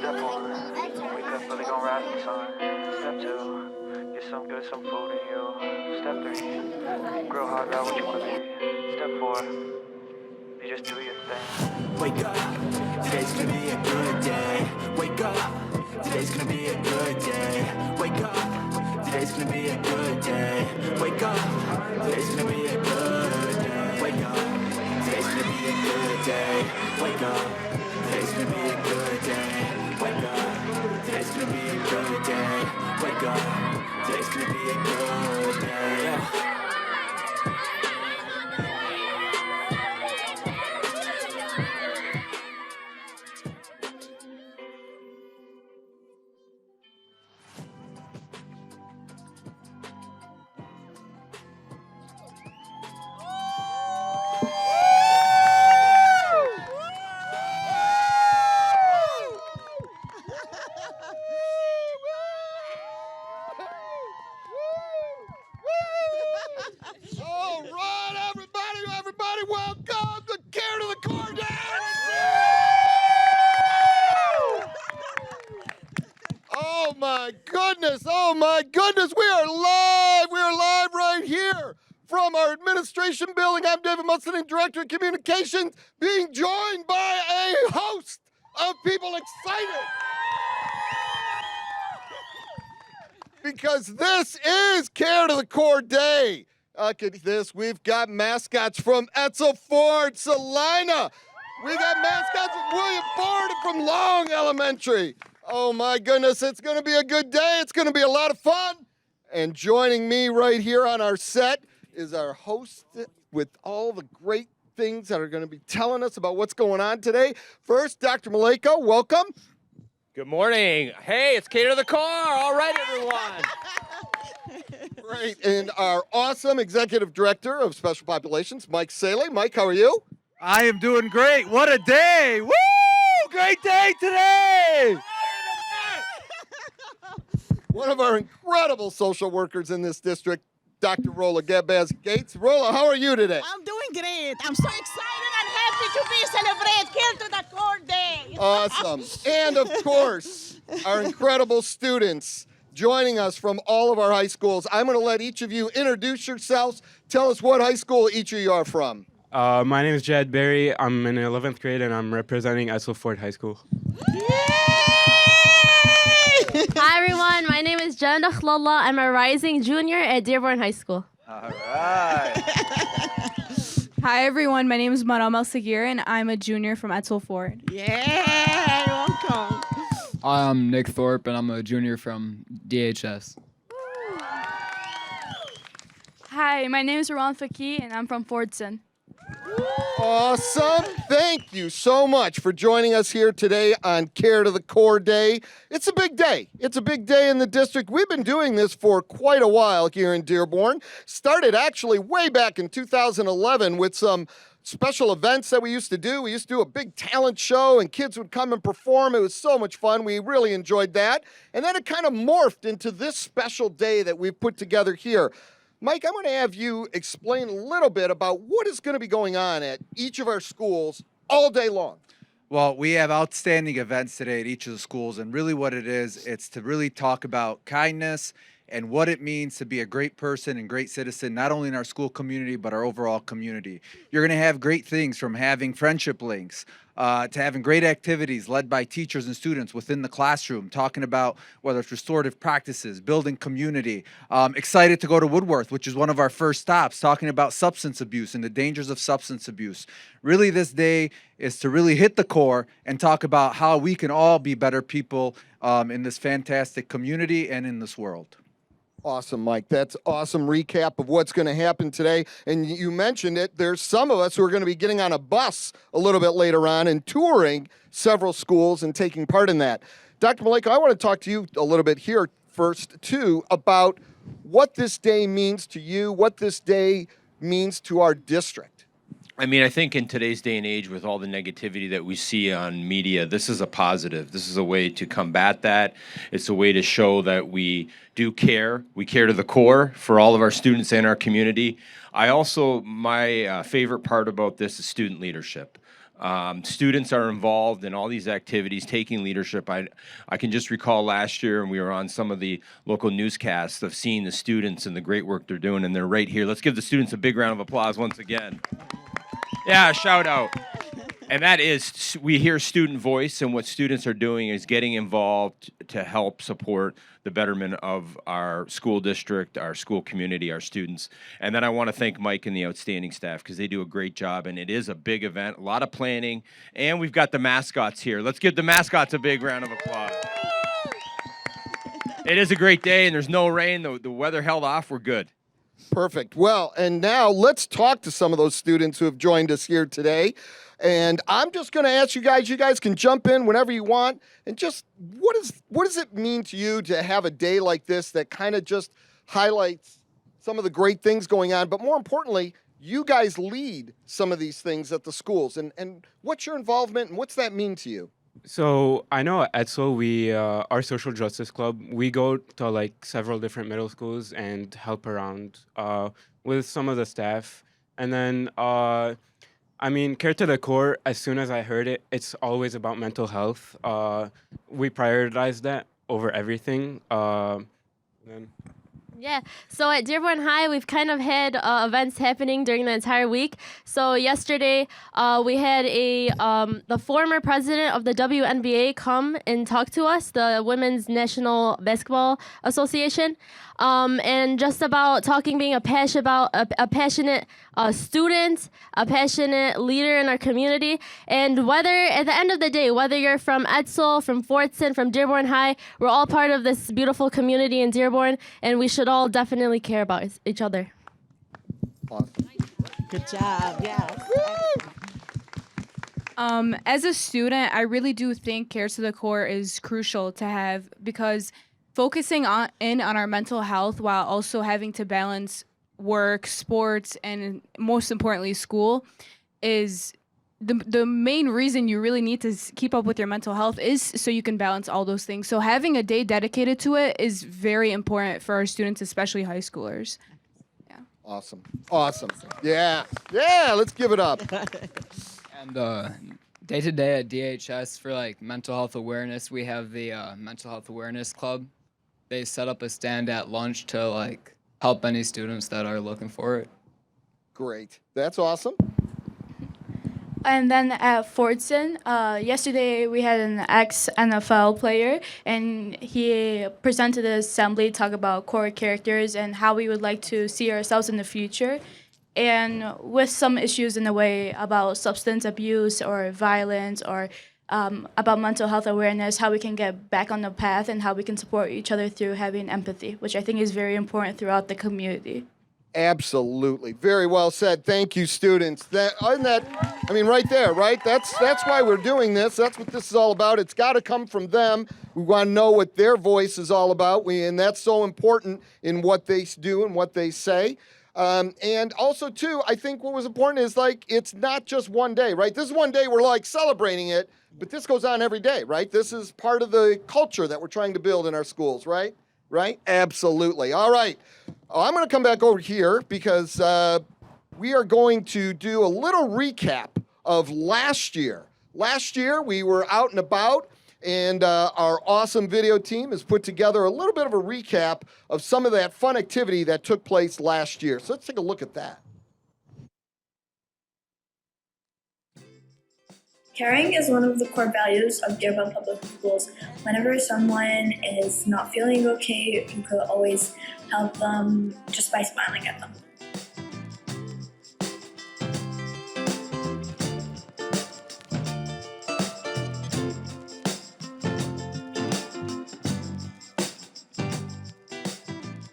Step one, wake up early, gon' rise the sun. Step two, get some good, some food in you. Step three, grow hard, about what you wanna be. Step four, you just do your thing. Wake up, today's gonna be a good day. Wake up, today's gonna be a good day. Wake up, today's gonna be a good day. Wake up, today's gonna be a good day. Wake up, today's gonna be a good day. Wake up, today's gonna be a good day. Wake up, today's gonna be a good day. Wake up, today's gonna be a good day. Yeah. Welcome to Geer to the Core Day! Oh my goodness, we are live right here from our administration building. I'm David Musson, Director of Communications, being joined by a host of people excited. Because this is Geer to the Core Day. Look at this. We've got mascots from Etzel Ford, Salina. We got mascots from William Ford from Long Elementary. Oh my goodness, it's going to be a good day. It's going to be a lot of fun. And joining me right here on our set is our host with all the great things that are going to be telling us about what's going on today. First, Dr. Maleko, welcome. Good morning. Hey, it's Geer to the Core. All right, everyone. Great. And our awesome Executive Director of Special Populations, Mike Saley. Mike, how are you? I am doing great. What a day. Woo! Great day today. One of our incredible social workers in this district, Dr. Rolla Gabaz-Gates. Rolla, how are you today? I'm doing great. I'm so excited and happy to be celebrate Geer to the Core Day. Awesome. And of course, our incredible students joining us from all of our high schools. I'm going to let each of you introduce yourselves. Tell us what high school each of you are from. My name is Jed Berry. I'm in 11th grade, and I'm representing Etzel Ford High School. Hi, everyone. My name is Jen Akhlalla. I'm a rising junior at Dearborn High School. All right. Hi, everyone. My name is Maram El-Sagir, and I'm a junior from Etzel Ford. Yeah, welcome. I'm Nick Thorpe, and I'm a junior from DHS. Hi, my name is Rowan Faki, and I'm from Fordson. Awesome. Thank you so much for joining us here today on Geer to the Core Day. It's a big day. It's a big day in the district. We've been doing this for quite a while here in Dearborn. Started actually way back in 2011 with some special events that we used to do. We used to do a big talent show and kids would come and perform. It was so much fun. We really enjoyed that. And then it kind of morphed into this special day that we've put together here. Mike, I'm going to have you explain a little bit about what is going to be going on at each of our schools all day long. Well, we have outstanding events today at each of the schools, and really what it is, it's to really talk about kindness and what it means to be a great person and great citizen, not only in our school community, but our overall community. You're going to have great things from having friendship links, to having great activities led by teachers and students within the classroom, talking about whether it's restorative practices, building community. Excited to go to Woodworth, which is one of our first stops, talking about substance abuse and the dangers of substance abuse. Really, this day is to really hit the core and talk about how we can all be better people in this fantastic community and in this world. Awesome, Mike. That's awesome recap of what's going to happen today. And you mentioned it. There's some of us who are going to be getting on a bus a little bit later on and touring several schools and taking part in that. Dr. Maleko, I want to talk to you a little bit here first, too, about what this day means to you, what this day means to our district. I mean, I think in today's day and age, with all the negativity that we see on media, this is a positive. This is a way to combat that. It's a way to show that we do care. We care to the core for all of our students and our community. My favorite part about this is student leadership. Students are involved in all these activities, taking leadership. I can just recall last year, and we were on some of the local newscasts of seeing the students and the great work they're doing, and they're right here. Let's give the students a big round of applause once again. Yeah, shout out. And that is, we hear student voice, and what students are doing is getting involved to help support the betterment of our school district, our school community, our students. And then I want to thank Mike and the outstanding staff because they do a great job, and it is a big event, a lot of planning, and we've got the mascots here. Let's give the mascots a big round of applause. It is a great day, and there's no rain. The weather held off. We're good. Perfect. Well, and now let's talk to some of those students who have joined us here today. And I'm just going to ask you guys can jump in whenever you want. And just what does it mean to you to have a day like this that kind of just highlights some of the great things going on? But more importantly, you guys lead some of these things at the schools. And what's your involvement and what's that mean to you? So I know at Edsel, our social justice club, we go to like several different middle schools and help around with some of the staff. And then, Care to the Core, as soon as I heard it, it's always about mental health. We prioritize that over everything. Yeah, so at Dearborn High, we've kind of had events happening during the entire week. So yesterday, we had the former president of the WNBA come and talk to us, the Women's National Basketball Association, and just about being a passionate student, a passionate leader in our community, and whether at the end of the day, whether you're from Edsel, from Fortson, from Dearborn High, we're all part of this beautiful community in Dearborn, and we should all definitely care about each other. Awesome. Good job. Yes. As a student, I really do think Care to the Core is crucial to have, because focusing on our mental health while also having to balance work, sports, and most importantly, school is the main reason you really need to keep up with your mental health is so you can balance all those things. So having a day dedicated to it is very important for our students, especially high schoolers. Yeah. Awesome. Yeah, let's give it up. And day to day at DHS for like mental health awareness, we have the mental health awareness club. They set up a stand at lunch to like help any students that are looking for it. Great. That's awesome. And then at Fortson, yesterday we had an ex-NFL player, and he presented the assembly, talk about core characters and how we would like to see ourselves in the future. And with some issues in the way about substance abuse or violence or about mental health awareness, how we can get back on the path and how we can support each other through having empathy, which I think is very important throughout the community. Absolutely. Very well said. Thank you, students. Right there, right? That's why we're doing this. That's what this is all about. It's got to come from them. We want to know what their voice is all about. And that's so important in what they do and what they say. And also, too, I think what was important is, like, it's not just one day, right? This is one day we're, like, celebrating it, but this goes on every day, right? This is part of the culture that we're trying to build in our schools, right? Right? Absolutely. All right. I'm going to come back over here because we are going to do a little recap of last year. Last year, we were out and about, and our awesome video team has put together a little bit of a recap of some of that fun activity that took place last year. So let's take a look at that. Caring is one of the core values of Dearborn Public Schools. Whenever someone is not feeling okay, you could always help them just by smiling at them.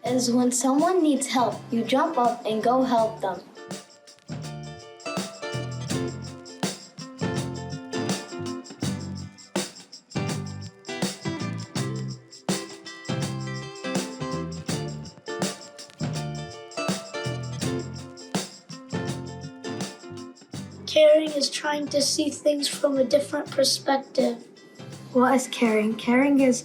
Is when someone needs help, you jump up and go help them. Caring is trying to see things from a different perspective. What is caring? Caring is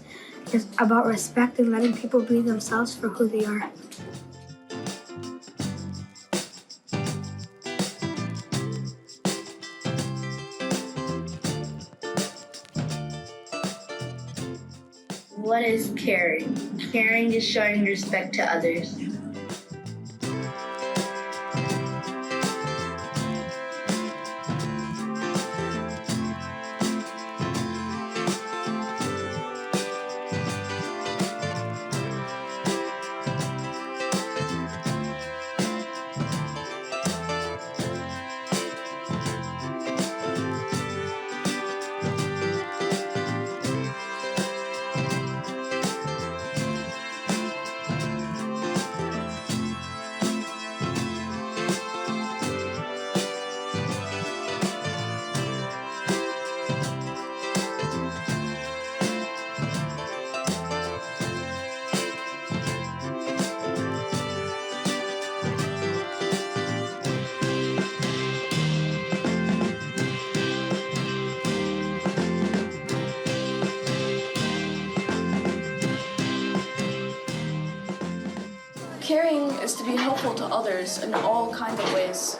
about respect and letting people be themselves for who they are. What is caring? Caring is showing respect to others. Caring is to be helpful to others in all kinds of ways.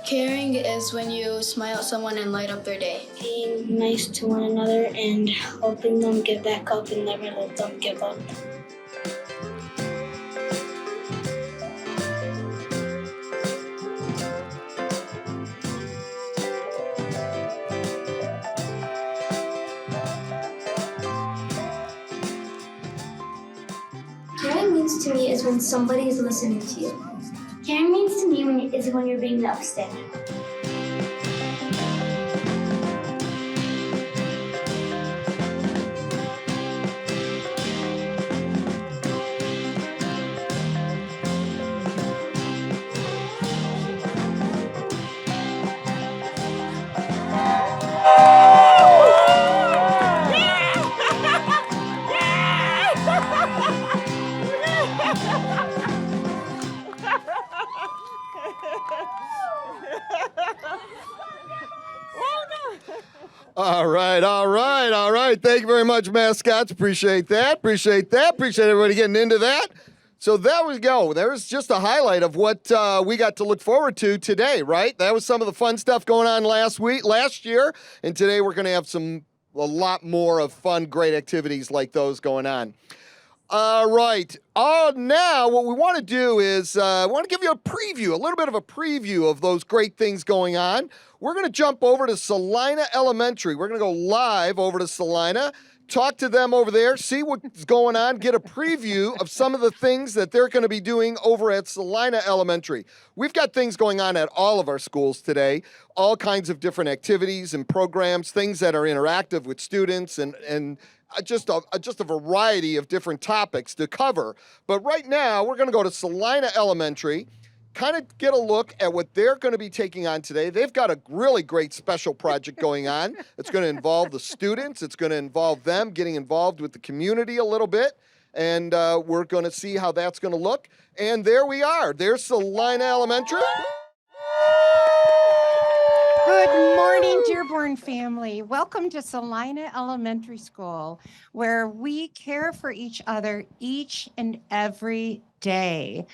Caring is when you smile at someone and light up their day. Being nice to one another and helping them get back up and never let them give up. Caring means to me is when somebody is listening to you. Caring means to me is when you're being the upstander. All right. Thank you very much, mascots. Appreciate that. Appreciate everybody getting into that. So there we go. There's just a highlight of what we got to look forward to today, right? That was some of the fun stuff going on last year, and today we're going to have a lot more of fun, great activities like those going on. All right. Now what we want to do is I want to give you a little bit of a preview of those great things going on. We're going to jump over to Salina Elementary. We're going to go live over to Salina, talk to them over there, see what's going on, get a preview of some of the things that they're going to be doing over at Salina Elementary. We've got things going on at all of our schools today, all kinds of different activities and programs, things that are interactive with students and just a variety of different topics to cover. But right now, we're going to go to Salina Elementary, kind of get a look at what they're going to be taking on today. They've got a really great special project going on. It's going to involve the students. It's going to involve them getting involved with the community a little bit. And we're going to see how that's going to look. And there we are. There's Salina Elementary. Good morning, Dearborn family. Welcome to Salina Elementary School, where we care for each other each and every day.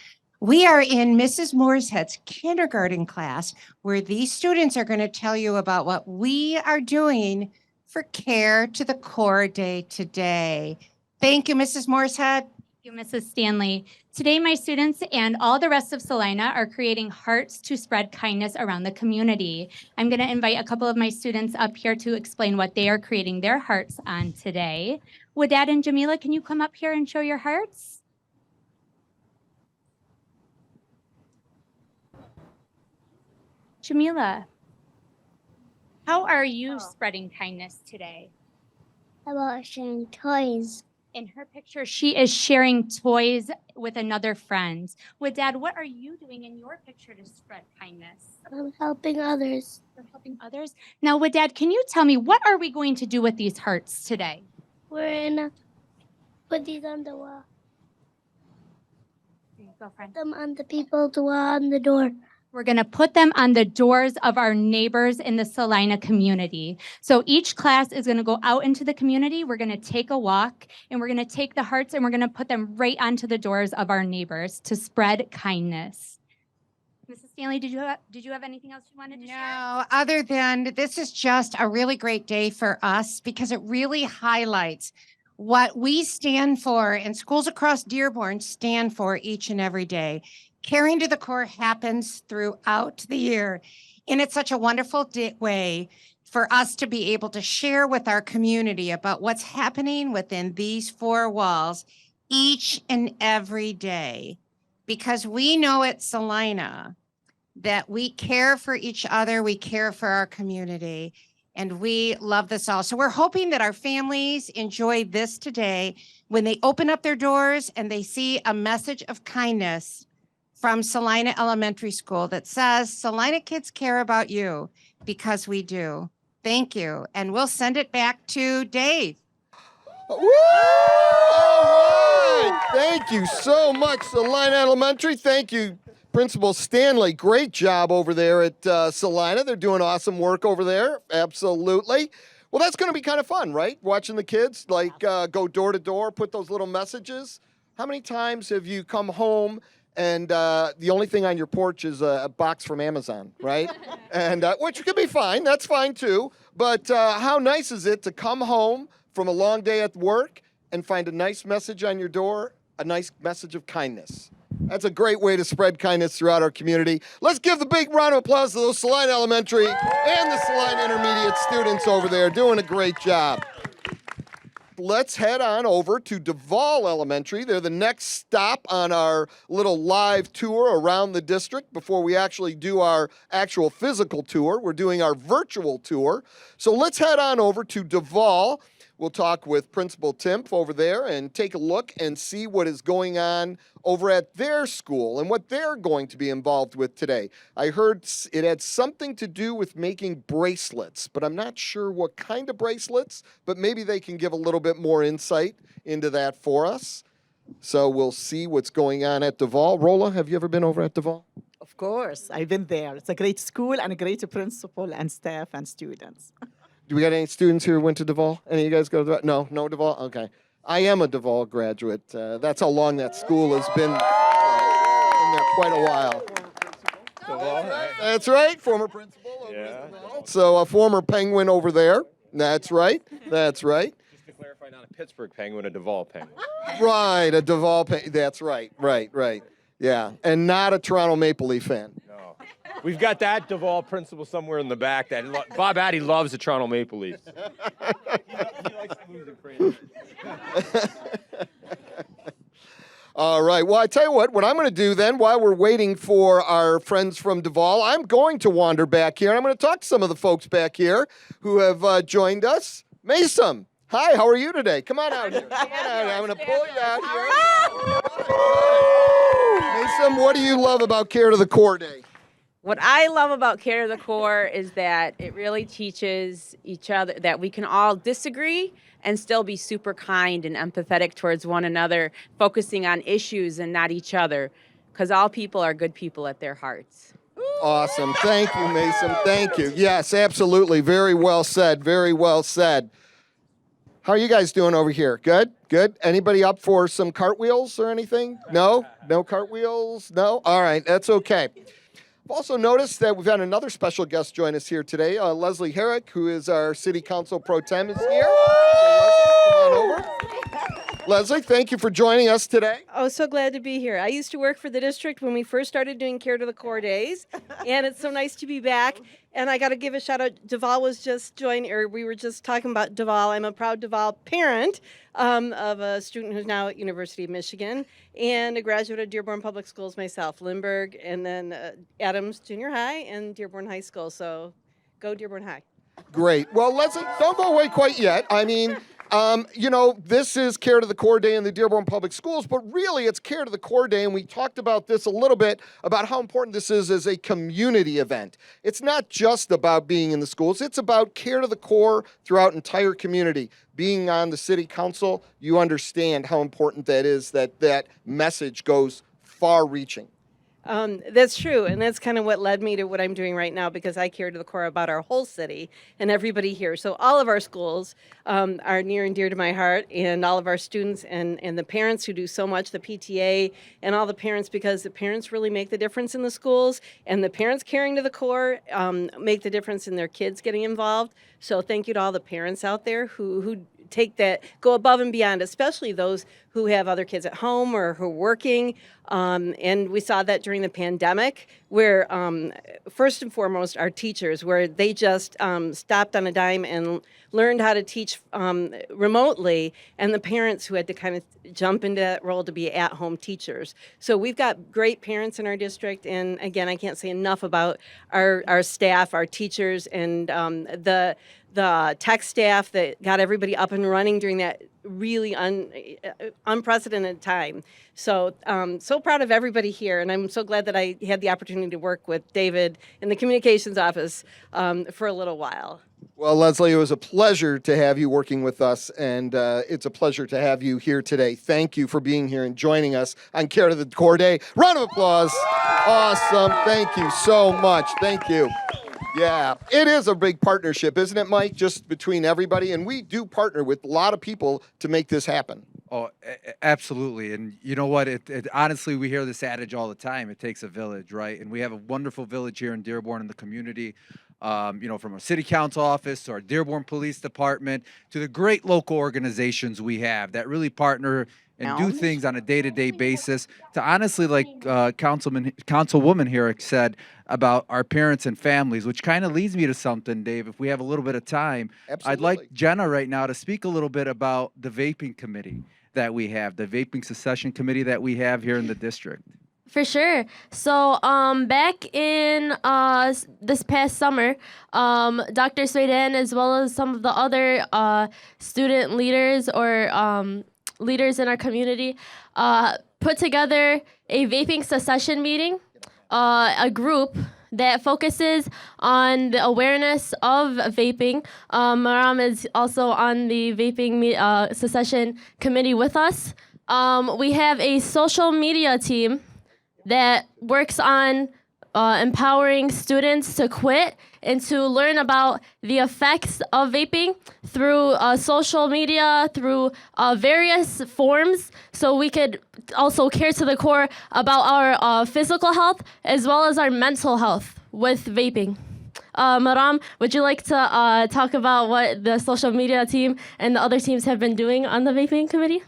We are in Mrs. Moorehead's kindergarten class, where these students are going to tell you about what we are doing for Care to the Core Day today. Thank you, Mrs. Moorehead. Thank you, Mrs. Stanley. Today, my students and all the rest of Salina are creating hearts to spread kindness around the community. I'm going to invite a couple of my students up here to explain what they are creating their hearts on today. Wadad and Jamila, can you come up here and show your hearts? Jamila, how are you spreading kindness today? About sharing toys. In her picture, she is sharing toys with another friend. Wadad, what are you doing in your picture to spread kindness? I'm helping others. You're helping others? Now, Wadad, can you tell me, what are we going to do with these hearts today? We're gonna put these on the wall. There you go, friend. Them on the people's wall on the door. We're going to put them on the doors of our neighbors in the Salina community. So each class is going to go out into the community. We're going to take a walk, and we're going to take the hearts and we're going to put them right onto the doors of our neighbors to spread kindness. Mrs. Stanley, did you have anything else you wanted to share? No, other than this is just a really great day for us because it really highlights what we stand for and schools across Dearborn stand for each and every day. Caring to the core happens throughout the year, and it's such a wonderful way for us to be able to share with our community about what's happening within these four walls each and every day, because we know at Salina that we care for each other, we care for our community, and we love this all. So we're hoping that our families enjoy this today when they open up their doors and they see a message of kindness from Salina Elementary School that says, Salina kids care about you, because we do. Thank you. And we'll send it back to Dave. Woo! All right. Thank you so much, Salina Elementary. Thank you, Principal Stanley. Great job over there at Salina. They're doing awesome work over there. Absolutely. Well, that's going to be kind of fun, right? Watching the kids go door to door, put those little messages. How many times have you come home and the only thing on your porch is a box from Amazon, right? And which could be fine. That's fine too. But how nice is it to come home from a long day at work and find a nice message on your door, a nice message of kindness? That's a great way to spread kindness throughout our community. Let's give the big round of applause to those Salina Elementary and the Salina Intermediate students over there doing a great job. Let's head on over to DuVall Elementary. They're the next stop on our little live tour around the district before we actually do our actual physical tour. We're doing our virtual tour. So let's head on over to DuVall. We'll talk with Principal Timpf over there and take a look and see what is going on over at their school and what they're going to be involved with today. I heard it had something to do with making bracelets, but I'm not sure what kind of bracelets, but maybe they can give a little bit more insight into that for us. So we'll see what's going on at DuVall. Rolla, have you ever been over at DuVall? Of course, I've been there. It's a great school and a great principal and staff and students. Do we got any students here who went to DuVall? Any of you guys go to DuVall? No DuVall? Okay. I am a DuVall graduate. That's how long that school has been there quite a while. That's right, former principal over at DuVall. So a former Penguin over there. That's right. That's right. Just to clarify, not a Pittsburgh Penguin, a DuVall Penguin. Right, a DuVall Penguin. That's right. Right. Yeah, and not a Toronto Maple Leaf fan. No. We've got that DuVall principal somewhere in the back. Bob Addy loves the Toronto Maple Leafs. He likes the losing crazy. All right. Well, I tell you what I'm going to do then while we're waiting for our friends from DuVall, I'm going to wander back here and I'm going to talk to some of the folks back here who have joined us. Mason, hi, how are you today? Come on out here. Come on out here. I'm going to pull you out here. Mason, what do you love about Care to the Core Day? What I love about Care to the Core is that it really teaches each other that we can all disagree and still be super kind and empathetic towards one another, focusing on issues and not each other, because all people are good people at their hearts. Awesome. Thank you, Mason. Thank you. Yes, absolutely. Very well said. Very well said. How are you guys doing over here? Good? Good? Anybody up for some cartwheels or anything? No? No cartwheels? No? All right. That's okay. I've also noticed that we've had another special guest join us here today. Leslie Herrick, who is our City Council Pro Tem, is here. Come on over. Leslie, thank you for joining us today. Oh, so glad to be here. I used to work for the district when we first started doing Care to the Core days, and it's so nice to be back. And I got to give a shout out. DuVall was just joining, or we were just talking about DuVall. I'm a proud DuVall parent of a student who's now at University of Michigan and a graduate of Dearborn Public Schools myself, Lindbergh, and then Adams Junior High and Dearborn High School. So go Dearborn High. Great. Well, Leslie, don't go away quite yet. I mean, this is Care to the Core Day in the Dearborn Public Schools, but really it's Care to the Core Day, and we talked about this a little bit, about how important this is as a community event. It's not just about being in the schools, it's about Care to the Core throughout entire community. Being on the city council, you understand how important that is, that message goes far-reaching. That's true, and that's kind of what led me to what I'm doing right now, because I care to the core about our whole city and everybody here. So all of our schools are near and dear to my heart, and all of our students and the parents who do so much, the PTA and all the parents, because the parents really make the difference in the schools, and the parents caring to the core make the difference in their kids getting involved. So thank you to all the parents out there who take that, go above and beyond, especially those who have other kids at home or who are working. And we saw that during the pandemic, where first and foremost, our teachers, where they just stopped on a dime and learned how to teach remotely, and the parents who had to kind of jump into that role to be at-home teachers. So we've got great parents in our district, and again, I can't say enough about our staff, our teachers, and the tech staff that got everybody up and running during that really unprecedented time. So so proud of everybody here, and I'm so glad that I had the opportunity to work with David in the communications office for a little while. Well, Leslie, it was a pleasure to have you working with us, and it's a pleasure to have you here today. Thank you for being here and joining us on Care to the Core Day. Round of applause. Awesome. Thank you so much. Thank you. Yeah, it is a big partnership, isn't it, Mike? Just between everybody, and we do partner with a lot of people to make this happen. Oh, absolutely. And you know what? Honestly, we hear this adage all the time. It takes a village, right? And we have a wonderful village here in Dearborn in the community. From our city council office to our Dearborn Police Department to the great local organizations we have that really partner and do things on a day-to-day basis. To honestly, like Councilwoman here said about our parents and families, which kind of leads me to something, Dave, if we have a little bit of time. Absolutely. I'd like Jenna right now to speak a little bit about the vaping committee that we have, the vaping secession committee that we have here in the district. For sure. So back in this past summer, Dr. Sweden, as well as some of the other student leaders or leaders in our community, put together a vaping secession meeting, a group that focuses on the awareness of vaping. Maram is also on the vaping secession committee with us. We have a social media team that works on empowering students to quit and to learn about the effects of vaping through social media, through various forms, so we could also care to the core about our physical health as well as our mental health with vaping. Maram, would you like to talk about what the social media team and the other teams have been doing on the vaping committee?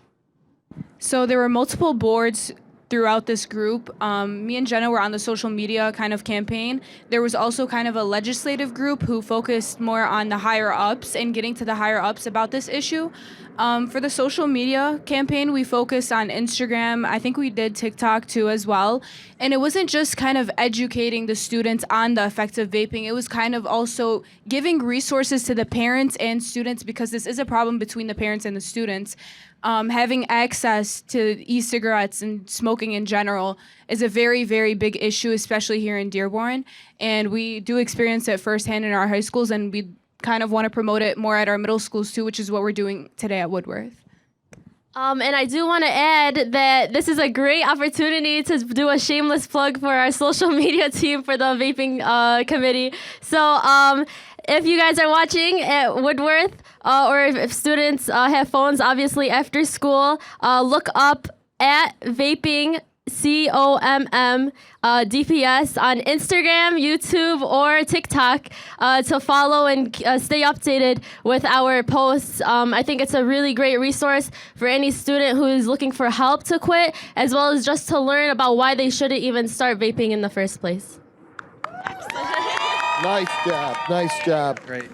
So there were multiple boards throughout this group. Me and Jenna were on the social media kind of campaign. There was also kind of a legislative group who focused more on the higher ups and getting to the higher ups about this issue. For the social media campaign, we focused on Instagram. I think we did TikTok too as well. And it wasn't just kind of educating the students on the effects of vaping. It was kind of also giving resources to the parents and students, because this is a problem between the parents and the students. Having access to e-cigarettes and smoking in general is a very, very big issue, especially here in Dearborn. And we do experience it firsthand in our high schools, and we kind of want to promote it more at our middle schools too, which is what we're doing today at Woodworth. And I do want to add that this is a great opportunity to do a shameless plug for our social media team for the vaping committee. So if you guys are watching at Woodworth, or if students have phones, obviously after school, look up at vaping COMM DPS on Instagram, YouTube, or TikTok to follow and stay updated with our posts. I think it's a really great resource for any student who is looking for help to quit, as well as just to learn about why they shouldn't even start vaping in the first place. Nice job. Nice job. Great.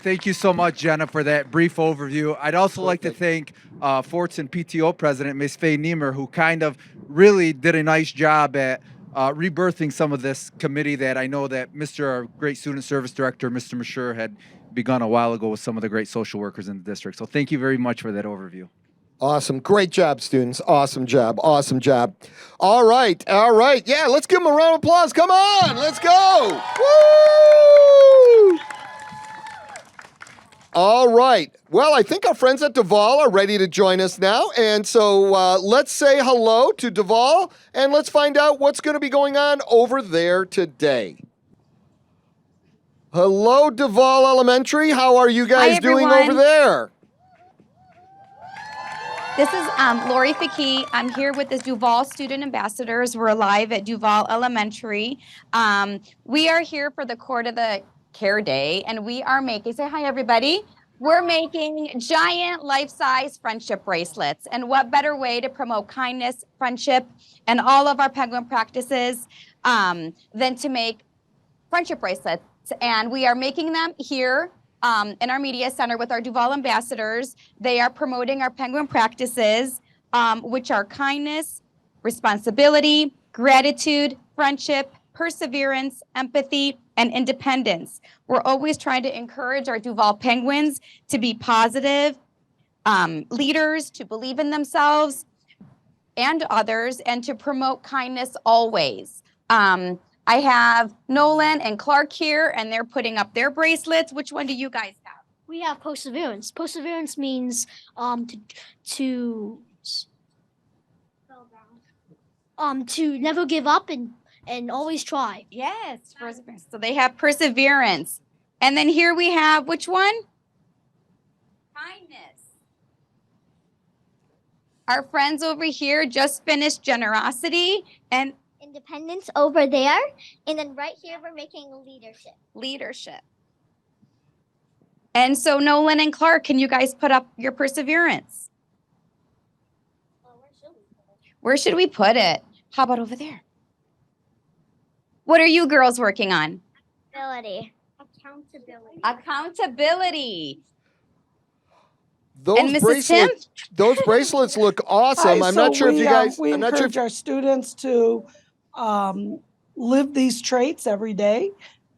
Thank you so much, Jenna, for that brief overview. I'd also like to thank Fortson PTO President, Ms. Faye Niemer, who kind of really did a nice job at rebirthing some of this committee that I know that our great student service director, Mr. Mashur, had begun a while ago with some of the great social workers in the district. So thank you very much for that overview. Awesome. Great job, students. Awesome job. Awesome job. All right. All right. Yeah, let's give them a round of applause. Come on. Let's go. Woo! All right. Well, I think our friends at DuVall are ready to join us now. And so let's say hello to DuVall and let's find out what's going to be going on over there today. Hello, DuVall Elementary. How are you guys doing over there? This is Lori Faki. I'm here with the DuVall Student Ambassadors. We're live at DuVall Elementary. We are here for the Court of the Care Day, and we are making, say hi everybody. We're making giant life-size friendship bracelets. And what better way to promote kindness, friendship, and all of our penguin practices than to make friendship bracelets. And we are making them here in our media center with our DuVall ambassadors. They are promoting our penguin practices, which are kindness, responsibility, gratitude, friendship, perseverance, empathy, and independence. We're always trying to encourage our DuVall penguins to be positive leaders, to believe in themselves and others, and to promote kindness always. I have Nolan and Clark here, and they're putting up their bracelets. Which one do you guys have? We have perseverance. Perseverance means to never give up and always try. Yes, perseverance. So they have perseverance. And then here we have which one? Kindness. Our friends over here just finished generosity and Independence over there, and then right here we're making leadership. Leadership. And so Nolan and Clark, can you guys put up your perseverance? Where should we put it? How about over there? What are you girls working on? Accountability. Accountability. Those And Mrs. Tim? those bracelets look awesome. Hi, I'm not so sure if you guys. we I'm not sure. encourage our students to live these traits every day,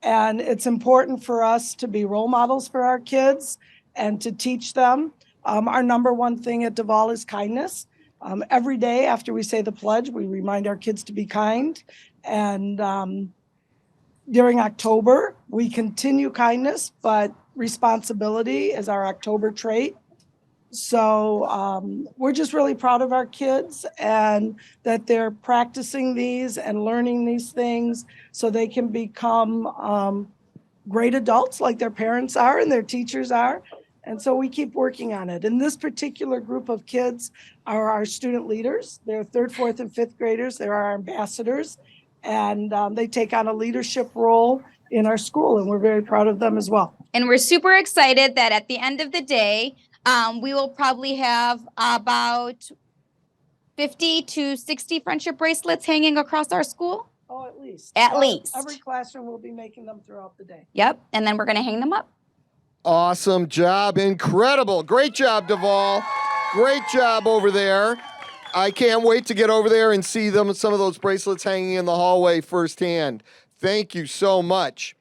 and it's important for us to be role models for our kids and to teach them. Our number one thing at DuVall is kindness. Every day after we say the pledge, we remind our kids to be kind. And during October, we continue kindness, but responsibility is our October trait. So we're just really proud of our kids and that they're practicing these and learning these things so they can become great adults like their parents are and their teachers are. And so we keep working on it. And this particular group of kids are our student leaders. They're third, fourth, and fifth graders. They're our ambassadors. And they take on a leadership role in our school. And we're very proud of them as well. And we're super excited that at the end of the day, we will probably have about 50 to 60 friendship bracelets hanging across our school. Oh, at least. At least. Every classroom will be making them throughout the day. Yep. And then we're going to hang them up. Awesome job. Incredible. Great job, DuVall. Great job over there. I can't wait to get over there and see some of those bracelets hanging in the hallway firsthand. Thank you so much.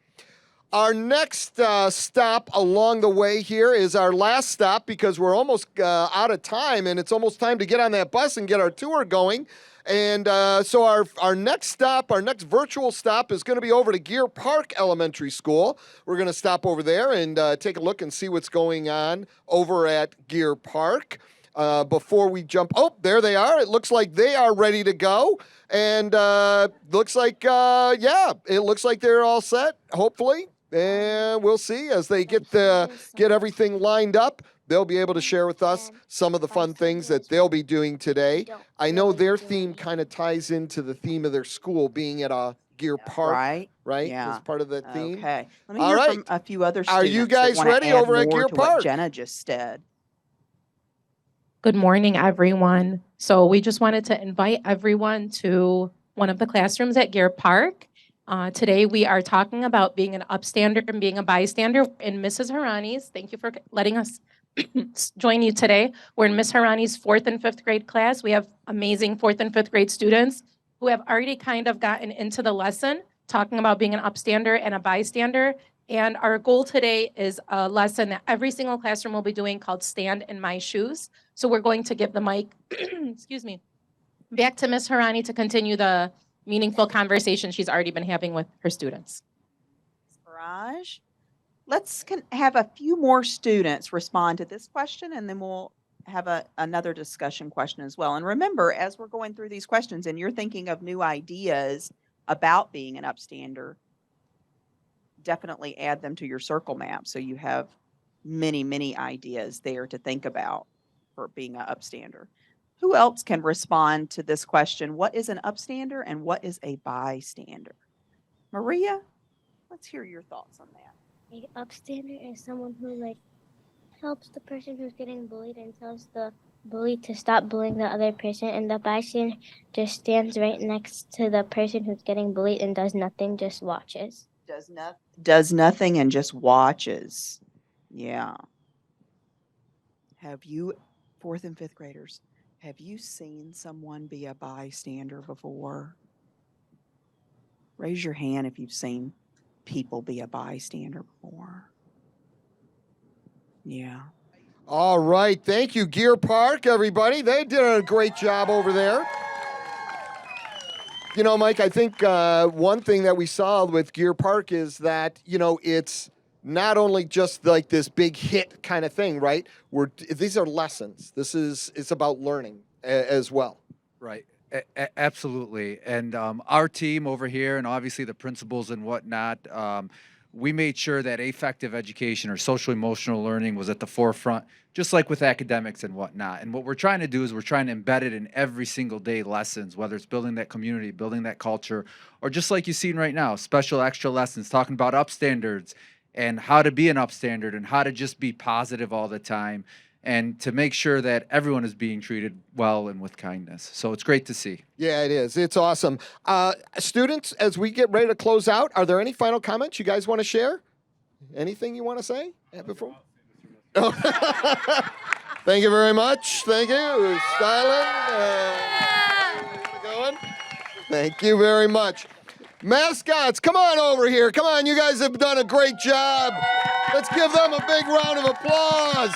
Our next stop along the way here is our last stop because we're almost out of time and it's almost time to get on that bus and get our tour going. And so our next stop, our next virtual stop is going to be over to Geer Park Elementary School. We're going to stop over there and take a look and see what's going on over at Geer Park. Before we jump, oh, there they are. It looks like they are ready to go. And looks like, yeah, it looks like they're all set, hopefully. And we'll see as they get everything lined up. They'll be able to share with us some of the fun things that they'll be doing today. I know their theme kind of ties into the theme of their school being at a Geer Park, right? Yeah. As part of that theme. Okay. Let me All hear right. from a few other Are students you that guys wanna ready add over at more Geer to what Park? Jenna just said. Good morning, everyone. So we just wanted to invite everyone to one of the classrooms at Geer Park. Today we are talking about being an upstander and being a bystander in Mrs. Harani's. Thank you for letting us join you today. We're in Miss Harani's 4th and 5th grade class. We have amazing 4th and 5th grade students who have already kind of gotten into the lesson, talking about being an upstander and a bystander. And our goal today is a lesson that every single classroom will be doing called Stand in My Shoes. So we're going to give the mic, excuse me, back to Miss Harani to continue the meaningful conversation she's already been having with her students. Barrage. Let's have a few more students respond to this question, and then we'll have another discussion question as well. And remember, as we're going through these questions and you're thinking of new ideas about being an upstander, definitely add them to your circle map so you have many, many ideas there to think about for being an upstander. Who else can respond to this question? What is an upstander and what is a bystander? Maria, let's hear your thoughts on that. A upstander is someone who helps the person who's getting bullied and tells the bully to stop bullying the other person, and the bystander just stands right next to the person who's getting bullied and does nothing, just watches. Does nothing and just watches. Yeah. Have you, 4th and 5th graders, have you seen someone be a bystander before? Raise your hand if you've seen people be a bystander before. Yeah. All right. Thank you, Geer Park, everybody. They did a great job over there. You know, Mike, I think one thing that we saw with Geer Park is that, it's not only just like this big hit kind of thing, right? These are lessons. It's about learning as well. Right. Absolutely. And our team over here, and obviously the principals and whatnot, we made sure that affective education or social emotional learning was at the forefront, just like with academics and whatnot. And what we're trying to do is we're trying to embed it in every single day lessons, whether it's building that community, building that culture, or just like you've seen right now, special extra lessons talking about upstandards and how to be an upstandard and how to just be positive all the time, and to make sure that everyone is being treated well and with kindness. So it's great to see. Yeah, it is. It's awesome. Students, as we get ready to close out, are there any final comments you guys want to share? Anything you want to say before? Oh. Thank you very much. Thank you, Styling. Going. Thank you very much. Mascots, come on over here. Come on, you guys have done a great job. Let's give them a big round of applause.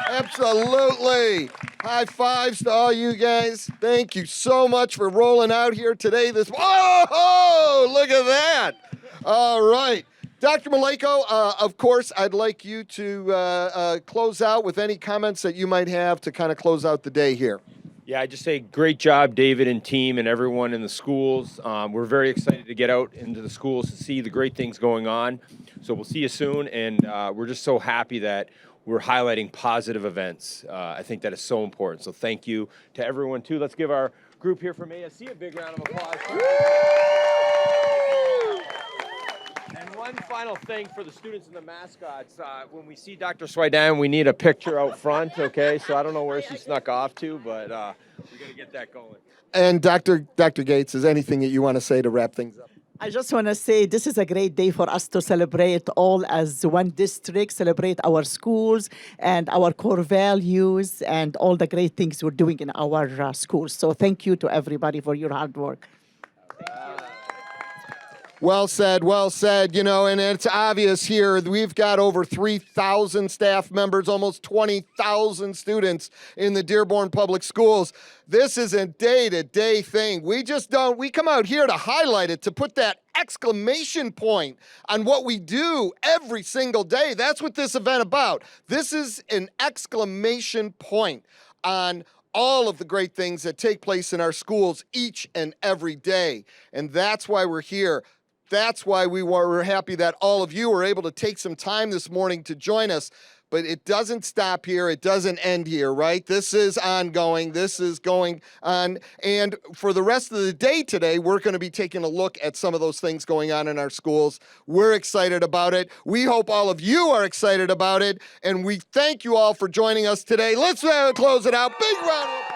Absolutely. High fives to all you guys. Thank you so much for rolling out here today. Whoa, look at that. All right. Dr. Maleko, of course, I'd like you to close out with any comments that you might have to kind of close out the day here. Yeah, I just say great job, David and team and everyone in the schools. We're very excited to get out into the schools to see the great things going on. So we'll see you soon, and we're just so happy that we're highlighting positive events. I think that is so important. So thank you to everyone, too. Let's give our group here from ASC a big round of applause. And one final thing for the students and the mascots. When we see Dr. Swydan, we need a picture out front, okay? So I don't know where she snuck off to, but we're going to get that going. And Dr. Gates, is anything that you want to say to wrap things up? I just want to say this is a great day for us to celebrate all as one district, celebrate our schools and our core values and all the great things we're doing in our schools. So thank you to everybody for your hard work. Well said, well said. And it's obvious here, we've got over 3,000 staff members, almost 20,000 students in the Dearborn Public Schools. This is a day-to-day thing. We come out here to highlight it, to put that exclamation point on what we do every single day. That's what this event about. This is an exclamation point on all of the great things that take place in our schools each and every day. And that's why we're here. That's why we're happy that all of you were able to take some time this morning to join us. But it doesn't stop here. It doesn't end here, right? This is ongoing. This is going on. And for the rest of the day today, we're going to be taking a look at some of those things going on in our schools. We're excited about it. We hope all of you are excited about it. And we thank you all for joining us today. Let's close it out. Big round of applause.